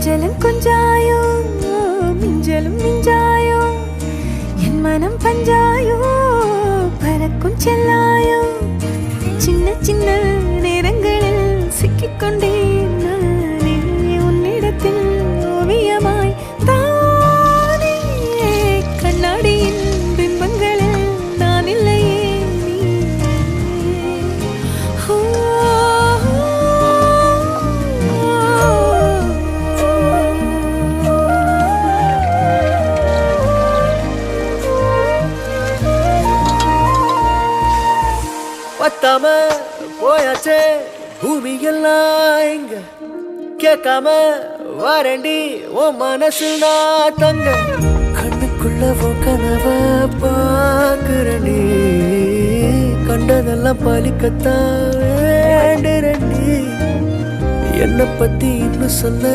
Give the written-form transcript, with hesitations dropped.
கொஞ்சலும் கொஞ்சாயோ மிஞ்சலும் மிஞ்சாயோ என் மனம் பஞ்சாயோ பறக்கும் செல்லாயோ சின்ன சின்ன நேரங்களில் சிக்கிக்கொண்டேன் நானே உன்னிடத்தில் ஓவியமாய் தானே கண்ணாடியின் பிம்பங்களில் நான் இல்லையே பத்தாம போயாச்சே பூமி எல்லாம் இங்க கேட்காம வாரண்டி உன் மனசு நான் தங்க கண்ணுக்குள்ள உன் கனவ பாக்குறண்டி கண்டதெல்லாம் பலிக்கத்தான் வேண்டுறண்டி என்னை பத்தி இன்னும் சொல்ல